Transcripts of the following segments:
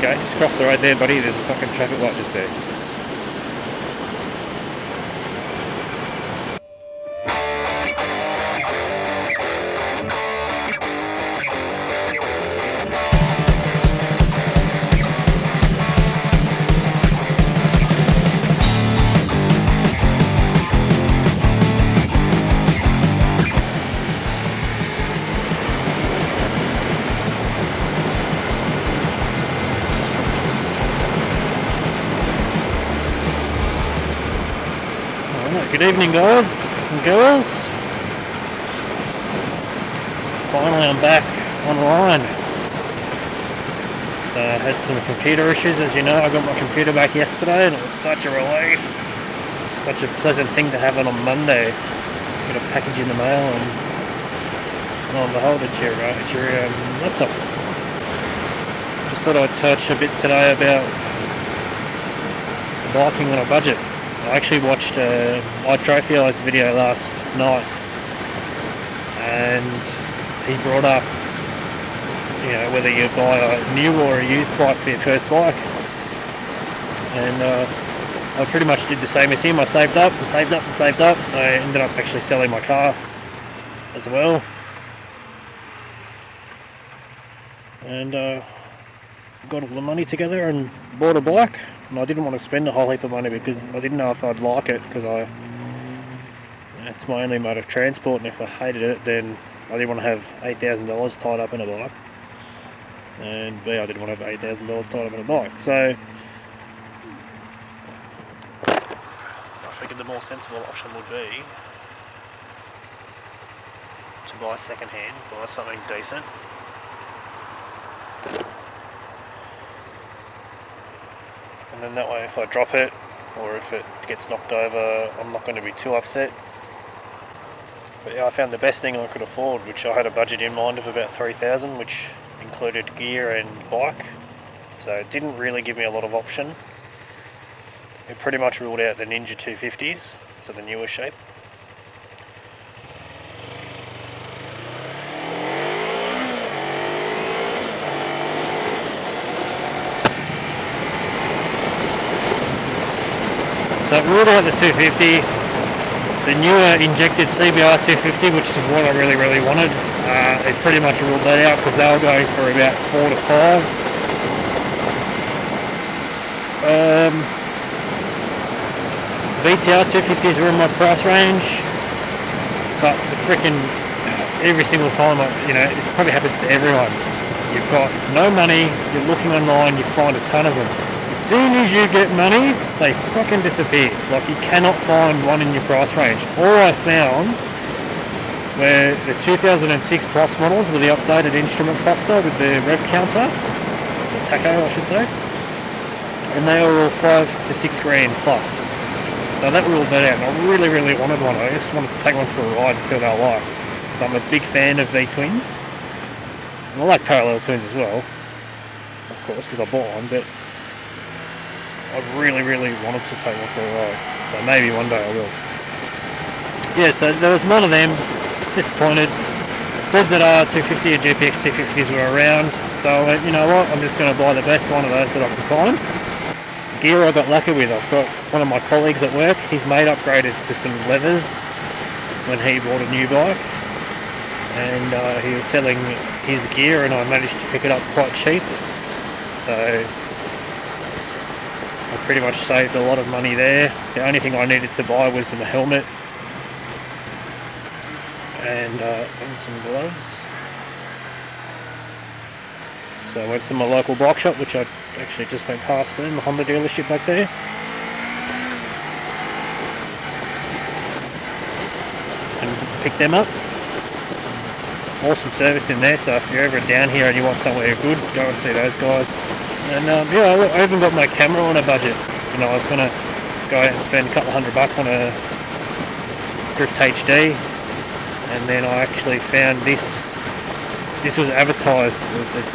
Okay, just cross the road there, buddy. There's a fucking traffic light just there. Good evening, guys and girls. Finally, I'm back online. I had some computer issues, as you know. I got my computer back yesterday, and it was such a relief. Such a pleasant thing to have on a Monday. Get a package in the mail, and lo and behold, it's your laptop. Just thought I'd touch a bit today about biking on a budget. I actually watched iTrophy's video last night, and he brought up, you know, whether you buy a new or a used bike for your first bike, and I pretty much did the same as him. I saved up and saved up and saved up. I ended up actually selling my car as well, and got all the money together and bought a bike. And I didn't want to spend a whole heap of money because I didn't know if I'd like it, because it's my only mode of transport, and if I hated it, then I didn't want to have $8,000 tied up in a bike, and B, I didn't want to have $8,000 tied up in a bike. So I figured the more sensible option would be to buy second hand, buy something decent. And then that way, if I drop it, or if it gets knocked over, I'm not going to be too upset. But yeah, I found the best thing I could afford, which I had a budget in mind of about $3,000, which included gear and bike. So it didn't really give me a lot of option. It pretty much ruled out the Ninja 250s, so the newer shape. So it ruled out the 250, the newer injected CBR 250, which is what I really wanted. It pretty much ruled that out because they were going for about 4 to 5. VTR 250s were in my price range, but the freaking every single time, you know, it probably happens to everyone. You've got no money, you're looking online, you find a ton of them. As soon as you get money, they fucking disappear. Like, you cannot find one in your price range. All I found were the 2006 Plus models with the updated instrument cluster with the rev counter, the tacho I should say, and they were all 5 to 6 grand plus. So that ruled that out, and I really wanted one. I just wanted to take one for a ride and see what they were like. I'm a big fan of V-twins, and I like parallel twins as well, of course, because I bought one, but I really wanted to take one for a ride, so maybe one day I will. Yeah, so there was none of them. Disappointed. ZZR 250 and GPX 250s were around, so I went, you know what, I'm just going to buy the best one of those that I can find. Gear I got lucky with. I've got one of my colleagues at work, his mate upgraded to some leathers when he bought a new bike, and he was selling his gear, and I managed to pick it up quite cheap, so I pretty much saved a lot of money there. The only thing I needed to buy was a helmet and some gloves. So I went to my local bike shop, which I actually just went past there, the Honda dealership back there. And picked them up. Awesome service in there, so if you're ever down here and you want somewhere good, go and see those guys. And yeah, I even got my camera on a budget. You know, I was going to go out and spend a couple $100 on a Drift HD, and then I actually found this. This was advertised.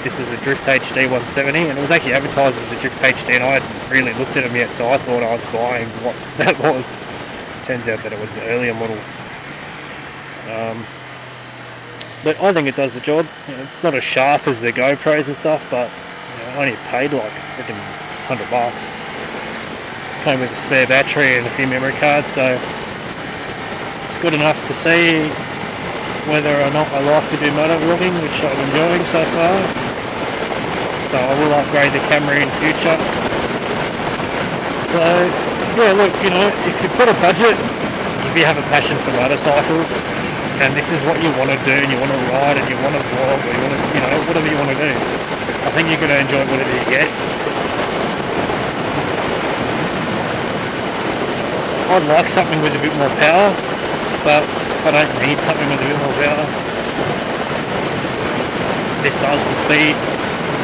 This is a Drift HD 170, and it was actually advertised as a Drift HD, and I hadn't really looked at them yet, so I thought I was buying what that was. Turns out that it was an earlier model. But I think it does the job. You know, it's not as sharp as the GoPros and stuff, but you know, I only paid like freaking $100. Came with a spare battery and a few memory cards, so it's good enough to see whether or not I like to do motor vlogging, which I'm enjoying so far. So I will upgrade the camera in future. So yeah, look, you know, if you put a budget, if you have a passion for motorcycles, and this is what you want to do, and you want to ride, and you want to vlog, or you want to, you know, whatever you want to do, I think you're going to enjoy whatever you get. I'd like something with a bit more power, but I don't need something with a bit more power. This does the speed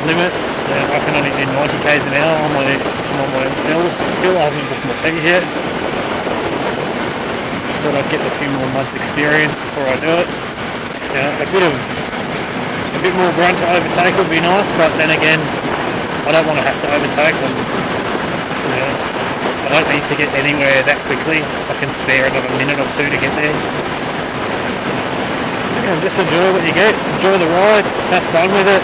limit. I can only do 90 k's an hour on my bills. Still, I haven't booked my fees yet. Thought I'd get a few more months experience before I do it. Yeah, a bit more grunt to overtake would be nice, but then again, I don't want to have to overtake them. You know, I don't need to get anywhere that quickly. I can spare another minute or two to get there. Yeah, just enjoy what you get. Enjoy the ride. Have fun with it.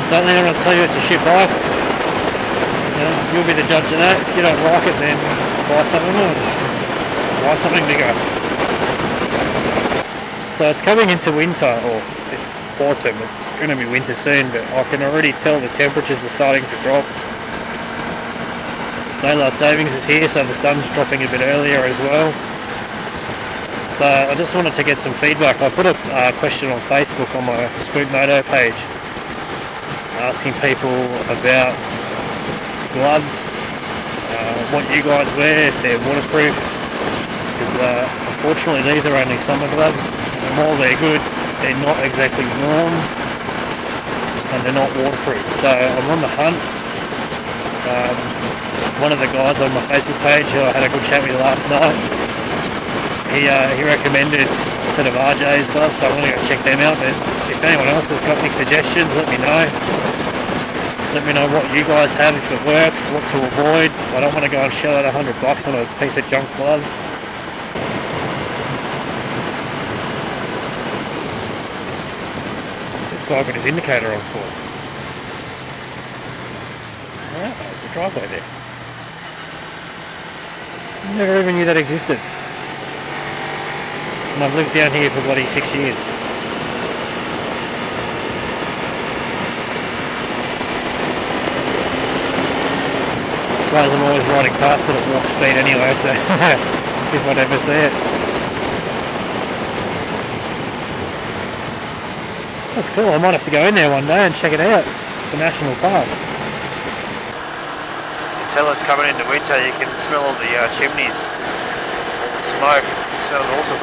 Don't let anyone tell you it's a shit bike. You know, you'll be the judge of that. If you don't like it, then buy something else. Buy something bigger. So it's coming into winter, or it's autumn. It's going to be winter soon, but I can already tell the temperatures are starting to drop. Daylight savings is here, so the sun's dropping a bit earlier as well. So I just wanted to get some feedback. I put a question on Facebook on my Scoop Moto page, asking people about gloves, what you guys wear, if they're waterproof, because unfortunately these are only summer gloves, and while they're good, they're not exactly warm, and they're not waterproof. So I'm on the hunt. One of the guys on my Facebook page who I had a good chat with last night, he recommended a set of RJ's gloves, so I'm going to go check them out. But if anyone else has got any suggestions, let me know. Let me know what you guys have, if it works, what to avoid. I don't want to go and shell out $100 on a piece of junk glove. What's this guy got his indicator on for? Oh, there's a driveway there. Never even knew that existed. And I've lived down here for bloody 6 years. I suppose I'm always riding past it at warp speed anyway, so if I'd ever see it. That's cool, I might have to go in there one day and check it out. It's a national park. Until it's coming into winter, you can smell all the chimneys, all the smoke. It smells awesome.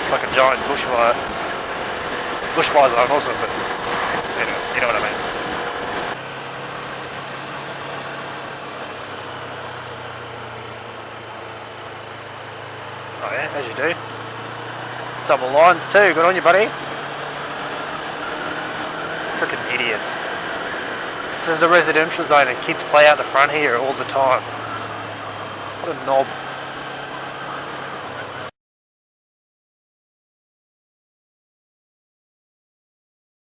It's like a giant bushfire. Bushfires aren't awesome, but you know what I mean. Oh yeah, as you do. Double lines too, good on you, buddy. Freaking idiot. This is a residential zone and kids play out the front here all the time. What a knob.